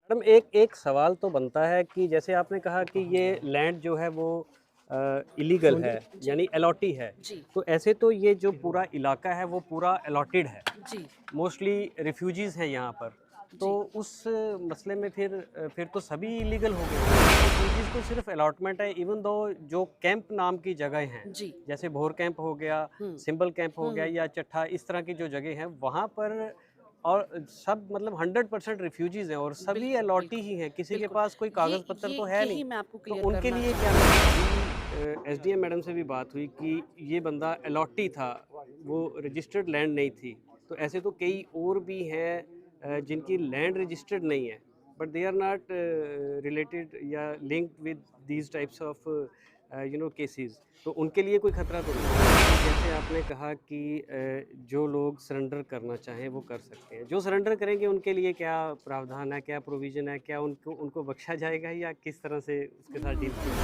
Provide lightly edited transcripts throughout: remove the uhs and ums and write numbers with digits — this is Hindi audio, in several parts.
मैडम एक एक सवाल तो बनता है कि जैसे आपने कहा कि ये लैंड जो है वो इलीगल है जी, यानी अलॉटी है। जी, तो ऐसे तो ये जो पूरा इलाका है वो पूरा अलॉटेड है। जी, मोस्टली रिफ्यूजीज़ हैं यहाँ पर। तो जी, उस मसले में फिर तो सभी इलीगल हो गए। रिफ्यूजीज़ को सिर्फ अलॉटमेंट है इवन दो जो कैंप नाम की जगह हैं, जी। जैसे भोर कैंप हो गया, हुँ, सिंबल कैंप हो हुँ, गया हुँ। या चट्ठा, इस तरह की जो जगह हैं वहाँ पर और सब मतलब 100% रिफ्यूजीज़ हैं और सभी बिल्कुल, अलॉटी बिल्कुल, ही हैं, किसी के बिल्कुल। पास कोई ये कागज़ पत्तर ये तो है नहीं। यही मैं आपको तो क्लियर उनके करना लिए क्या चाहती हूँ। एसडीएम मैडम से भी बात हुई कि ये बंदा अलॉटी था, वो रजिस्टर्ड लैंड नहीं थी। तो ऐसे तो कई और भी हैं जिनकी लैंड रजिस्टर्ड नहीं है, but they are not related या linked with these types of cases. तो उनके लिए कोई खतरा तो नहीं है। जैसे आपने कहा कि जो लोग सरेंडर करना चाहें वो कर सकते हैं। जो सरेंडर करेंगे उनके लिए क्या प्रावधान है, क्या प्रोविज़न है? क्या उनको उनको बख्शा जाएगा या किस तरह से उसके साथ डील किया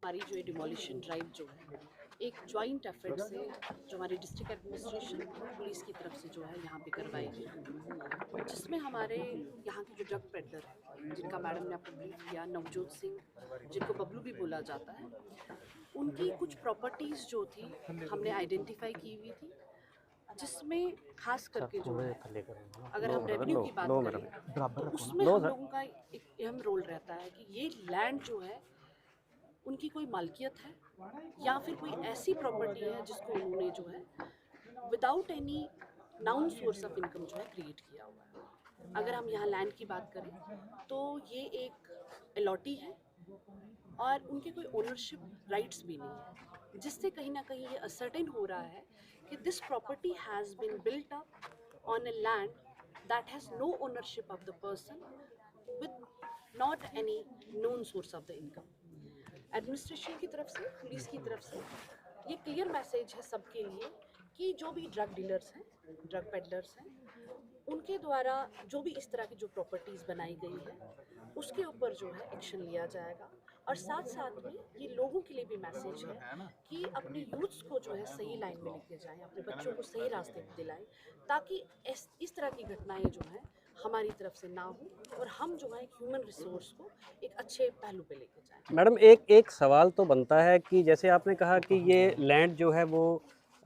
हमारी जो ये डिमोलिशन ड्राइव जो है, एक जॉइंट एफर्ट से जो हमारी डिस्ट्रिक्ट एडमिनिस्ट्रेशन और पुलिस की तरफ से जो है यहाँ पे करवाई गई, जिसमें हमारे यहाँ के जो ड्रग पेडलर हैं, जिनका मैडम ने आपको ब्रीफ किया, नवजोत सिंह, जिनको बबलू भी बोला जाता है, उनकी कुछ प्रॉपर्टीज़ जो थी हमने आइडेंटिफाई की हुई थी, जिसमें खास करके जो है अगर हम रेवेन्यू की बात करें तो उसमें हम लोगों का एक अहम रोल रहता है कि ये लैंड जो है उनकी कोई मालकियत है या फिर कोई ऐसी प्रॉपर्टी है जिसको उन्होंने जो है without any noun source of income जो है क्रिएट किया हुआ है। अगर हम यहाँ लैंड की बात करें तो ये एक अलॉटी है और उनके कोई ओनरशिप राइट्स भी नहीं है, जिससे कहीं ना कहीं ये असर्टेन हो रहा है कि this property has been built up on a land that has no ownership of the person with not any known source of the income. Administration की तरफ से, पुलिस की तरफ से ये क्लियर मैसेज है सबके लिए कि जो भी ड्रग डीलर्स हैं, ड्रग पेडलर्स हैं, उनके द्वारा जो भी इस तरह की जो प्रॉपर्टीज़ बनाई गई है उसके ऊपर जो है एक्शन लिया जाएगा। और साथ साथ में ये लोगों के लिए भी मैसेज है कि अपने यूथ्स को जो है सही लाइन में लेके जाएं, अपने बच्चों को सही रास्ते पे दिलाएं, ताकि इस तरह की घटनाएं जो हैं हमारी तरफ से ना हो और हम जो है ह्यूमन रिसोर्स को एक अच्छे पहलू पे लेके जाएं। मैडम एक एक सवाल तो बनता है कि जैसे आपने कहा कि ये लैंड जो है वो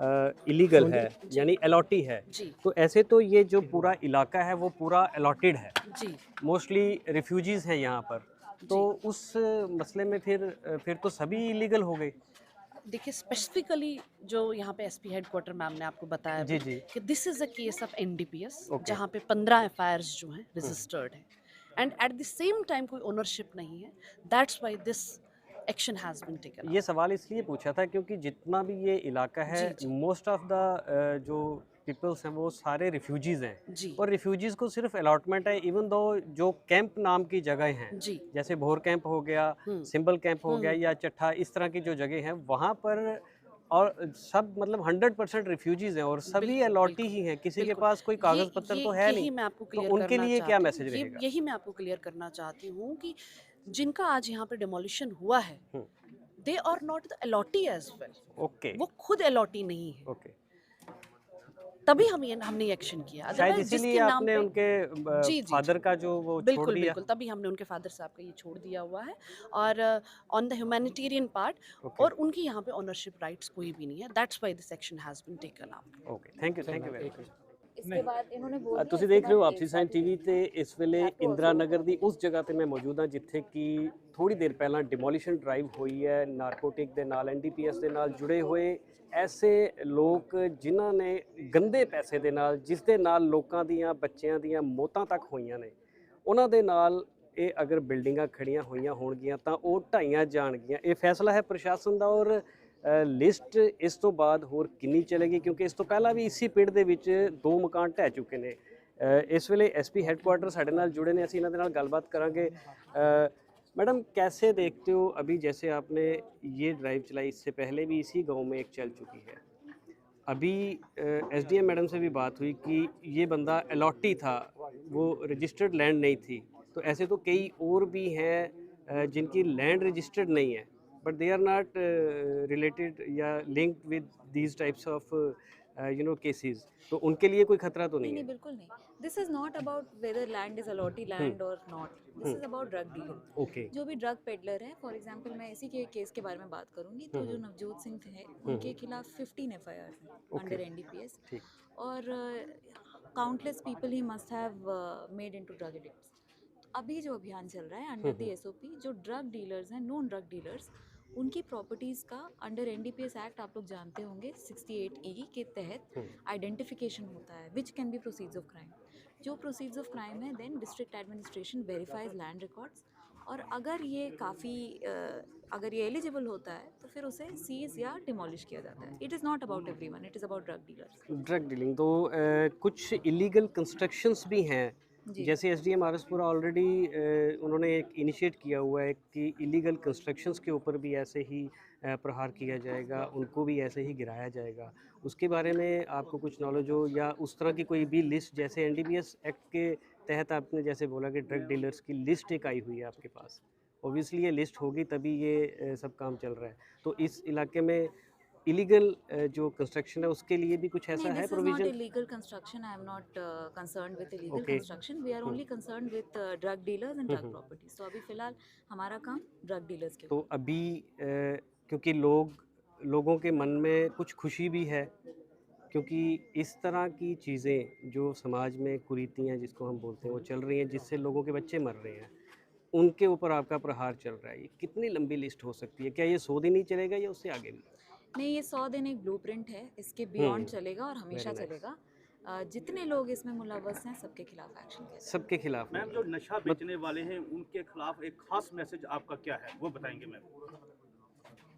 इलीगल है जी, यानी अलॉटी है। जी, तो ऐसे तो ये जो पूरा इलाका है वो पूरा अलॉटेड है। जी, मोस्टली रिफ्यूजीज़ हैं यहाँ पर। तो जी। उस मसले में फिर तो सभी इलीगल हो गए। देखिए स्पेसिफिकली जो यहाँ पे एसपी हेडक्वार्टर मैम ने आपको बताया जी, भी जी। कि this is a case of NDPS, okay. जहाँ पे 15 एफआईआर्स जो हैं हुँ। रजिस्टर्ड हैं and at the same time कोई ओनरशिप नहीं है। That's why this action has been taken ये अप। सवाल इसलिए पूछा था क्योंकि जितना भी ये इलाका है जी, जी, मोस्ट ऑफ द जो पीपल्स हैं वो सारे रिफ्यूजीज़ हैं जी, और रिफ्यूजीज़ को सिर्फ अलॉटमेंट है इवन दो जो कैंप नाम की जगह हैं, जी। जैसे भोर कैंप हो गया, हुँ, सिंबल कैंप हो हुँ, गया हुँ। या चट्ठा, इस तरह की जो जगह हैं वहाँ पर और सब मतलब 100% रिफ्यूजीज़ हैं और सभी बिल्कुल, अलॉटी बिल्कुल, ही हैं, किसी के बिल्कुल। पास कोई ये कागज़ पत्तर ये तो है नहीं। यही मैं आपको तो क्लियर उनके करना लिए क्या चाहती हूँ। मैसेज ये रहेगा? यही मैं आपको क्लियर करना चाहती हूँ कि जिनका आज यहाँ पे डिमोलिशन हुआ है, hmm, they are not the allottee as well. Okay, वो खुद अलॉटी नहीं है। ओके। तभी हमने एक्शन किया, शायद अदरवाइज़ इसीलिए जिसके नाम आपने पे उनके जी, जी, जी। फादर का जो वो छोड़ बिल्कुल, दिया? बिल्कुल, तभी हमने उनके फ़ादर साहब का ये छोड़ दिया हुआ है और on the humanitarian part okay, और उनकी यहाँ पे ओनरशिप राइट्स कोई भी नहीं है। That's why this action has been taken up. Okay, thank you very much. इसके बाद इन्होंने बोल दिया ਤੁਸੀਂ इसके ਦੇਖ ਰਹੇ बाद ਹੋ एक ਆਪਸੀ ਸਾਇਨ साथ ही ਟੀਵੀ ਤੇ ਇਸ ਵੇਲੇ have to ਇੰਦਰਾ also ਨਗਰ ਦੀ ਉਸ ਜਗ੍ਹਾ ਤੇ ਮੈਂ ਮੌਜੂਦ ਹਾਂ ਜਿੱਥੇ ਕਿ ਥੋੜੀ ਦੇਰ ਪਹਿਲਾਂ ਡਿਮੋਲੀਸ਼ਨ ਡਰਾਈਵ ਹੋਈ ਹੈ ਨਾਰਕੋਟਿਕ ਦੇ ਨਾਲ ਐਨਡੀਪੀਐਸ ਦੇ ਨਾਲ ਜੁੜੇ ਹੋਏ ਐਸੇ ਲੋਕ ਜਿਨ੍ਹਾਂ ਨੇ ਗੰਦੇ ਪੈਸੇ ਦੇ ਨਾਲ ਜਿਸ ਦੇ ਨਾਲ ਲੋਕਾਂ ਦੀਆਂ ਬੱਚਿਆਂ ਦੀਆਂ ਮੌਤਾਂ ਤੱਕ ਹੋਈਆਂ ਨੇ ਉਹਨਾਂ ਦੇ ਨਾਲ ਇਹ ਅਗਰ ਬਿਲਡਿੰਗਾਂ ਖੜੀਆਂ ਹੋਈਆਂ ਹੋਣਗੀਆਂ ਤਾਂ ਉਹ ਢਾਈਆਂ ਜਾਣਗੀਆਂ। ਇਹ ਫੈਸਲਾ ਹੈ ਪ੍ਰਸ਼ਾਸਨ ਦਾ ਔਰ ਲਿਸਟ ਇਸ ਤੋਂ ਬਾਅਦ ਹੋਰ ਕਿੰਨੀ ਚਲੇਗੀ ਕਿਉਂਕਿ ਇਸ ਤੋਂ ਪਹਿਲਾਂ ਵੀ ਇਸੇ ਪਿੰਡ ਦੇ ਵਿੱਚ 2 ਮਕਾਨ ਢਹਿ ਚੁੱਕੇ ਨੇ। ਇਸ ਵੇਲੇ ਐਸਪੀ ਹੈਡਕੁਆर्टर ਸਾਡੇ ਨਾਲ जुड़े ने, ਅਸੀਂ ਇਹਨਾਂ ਦੇ ਨਾਲ ਗੱਲਬਾत करेंगे। मैडम कैसे देखते हो अभी जैसे आपने ये ड्राइव चलाई इससे पहले भी इसी गांव में एक चल चुकी है, अभी एसडीएम मैडम से भी बात हुई कि ये बंदा अलॉटी था, वो रजिस्टर्ड लैंड नहीं थी। तो ऐसे तो कई और भी हैं जिनकी लैंड रजिस्टर्ड नहीं है, but they are not related या linked with these types of cases. तो उनके लिए कोई खतरा तो नहीं नहीं नहीं है? बिल्कुल नहीं. This is not about whether land is allotted land or not. This is about drug dealing. Okay. जो भी ड्रग पेडलर है, फॉर एग्जांपल मैं इसी के केस के बारे में बात करूंगी, तो जो नवजोत सिंह थे उनके खिलाफ 15 एफआईआर हैं अंडर एनडीपीएस. ठीक. और countless people he must have made into drug addicts. अभी जो अभियान चल रहा है अंडर द एसओपी, जो ड्रग डीलर्स हैं, नॉन ड्रग डीलर्स, उनकी प्रॉपर्टीज़ का अंडर एनडीपीएस एक्ट आप लोग जानते होंगे 68E के तहत आइडेंटिफिकेशन होता है, which can be proceeds of crime. जो प्रोसीड्स ऑफ क्राइम है, then district administration verifies land records, और अगर ये काफ़ी अगर ये एलिजिबल होता है तो फिर उसे सीज या डिमोलिश किया जाता है. It is not about everyone, it is about drug dealers. Drug dealing तो कुछ इलीगल कंस्ट्रक्शंस भी हैं, जी. जैसे एसडीएम आरएसपुरा ऑलरेडी उन्होंने एक इनिशिएट किया हुआ है कि इलीगल कंस्ट्रक्शंस के ऊपर भी ऐसे ही प्रहार किया जाएगा, उनको भी ऐसे ही गिराया जाएगा. उसके बारे में आपको कुछ नॉलेज हो, या उस तरह की कोई भी लिस्ट, जैसे एनडीपीएस एक्ट के तहत आपने जैसे बोला कि ड्रग डीलर्स की लिस्ट एक आई हुई है आपके पास, ऑब्वियसली ये लिस्ट होगी तभी ये सब काम चल रहा है. तो इस इलाके में इलीगल जो कंस्ट्रक्शन है उसके लिए भी कुछ ऐसा है this is not provision? illegal construction. I am not concerned with illegal Okay. construction. We are only concerned with drug dealers and drug properties. So अभी फिलहाल हमारा काम drug dealers के तो अभी क्योंकि लोगों के मन में कुछ खुशी भी है, क्योंकि इस तरह की चीज़ें जो समाज में कुरीतियाँ जिसको हम बोलते हैं वो चल रही हैं, जिससे लोगों के बच्चे मर रहे हैं, उनके ऊपर आपका प्रहार चल रहा है. ये कितनी लंबी लिस्ट हो सकती है? क्या ये 100 दिन ही चलेगा या उससे आगे भी? नहीं, ये 100 दिन एक ब्लूप्रिंट है, इसके बियॉन्ड चलेगा और हमेशा चलेगा. जितने लोग इसमें मुलव्वस हैं सबके खिलाफ एक्शन किया जाएगा. सबके खिलाफ. मैम, जो नशा बेचने वाले हैं उनके खिलाफ एक खास मैसेज आपका क्या है, वो बताएंगे मैम?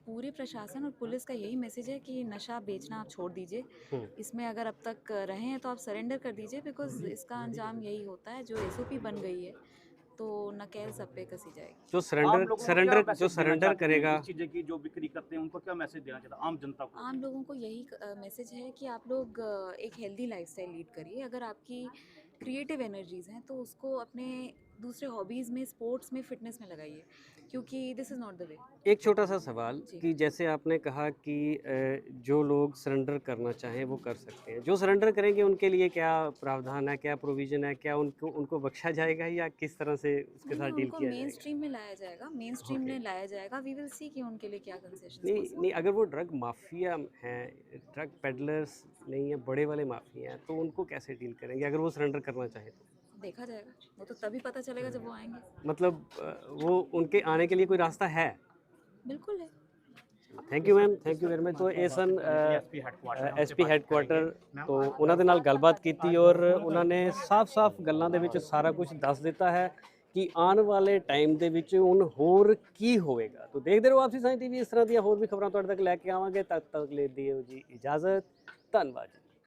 पूरे प्रशासन और पुलिस का यही मैसेज है कि नशा बेचना आप छोड़ दीजिए. इसमें अगर अब तक रहे हैं तो आप सरेंडर कर दीजिए, बिकॉज इसका अंजाम यही होता है. जो एसओपी बन गई है तो नकेल सब पे कसी जाएगी. जो सरेंडर करेगा, इस चीज़ें की जो बिक्री करते हैं उनको क्या मैसेज देना चाहता आम जनता को? आम लोगों को यही मैसेज है कि आप लोग एक हेल्दी लाइफस्टाइल लीड करिए. अगर आपकी क्रिएटिव एनर्जीज हैं तो उसको अपने दूसरे हॉबीज़ में, स्पोर्ट्स में, फिटनेस में लगाइए, क्योंकि this is not the way. एक छोटा सा सवाल कि जैसे आपने कहा कि जो लोग सरेंडर करना चाहें वो कर सकते हैं, जो सरेंडर करेंगे उनके लिए क्या प्रावधान है, क्या प्रोविज़न है, क्या उनको बख्शा जाएगा या किस तरह से उसके साथ डील उनको किया मेन जाएगा? स्ट्रीम में लाया जाएगा, मेन स्ट्रीम में लाया जाएगा. वी विल सी कि उनके लिए क्या कंसेशन. नहीं, अगर वो ड्रग माफिया हैं, ड्रग पेडलर्स नहीं है, बड़े वाले माफिया हैं, तो उनको कैसे डील करेंगे अगर वो सरेंडर करना चाहें तो? देखा जाएगा, वो तो तभी पता चलेगा जब वो आएंगे. मतलब वो उनके आने के लिए कोई रास्ता है? बिल्कुल है. Thank you ma'am, thank you very much. तो ਇਹ ਸਨ ਐਸਪੀ ਹੈੱਡਕੁਆਟਰ, तो ਉਹਨਾਂ ਦੇ ਨਾਲ ਗੱਲਬਾਤ ਕੀਤੀ ਔਰ ਉਹਨਾਂ ਨੇ ਸਾਫ਼-ਸਾਫ਼ ਗੱਲਾਂ ਦੇ ਵਿੱਚ ਸਾਰਾ ਕੁਝ ਦੱਸ ਦਿੱਤਾ ਹੈ ਕਿ ਆਉਣ ਵਾਲੇ ਟਾਈਮ ਦੇ ਵਿੱਚ ਹੁਣ ਹੋਰ ਕੀ ਹੋਵੇਗਾ. तो ਦੇਖਦੇ ਰਹੋ ਆਪਸੀ ਸਾਂਝ ਟੀਵੀ, ਇਸ ਤਰ੍ਹਾਂ ਦੀਆਂ ਹੋਰ ਵੀ ਖਬਰਾਂ ਤੁਹਾਡੇ ਤੱਕ ਲੈ ਕੇ ਆਵਾਂਗੇ. ਤਦ ਤੱਕ ਲਈ ਦਿਓ ਜੀ ਇਜਾਜ਼ਤ. ਧੰਨਵਾਦ.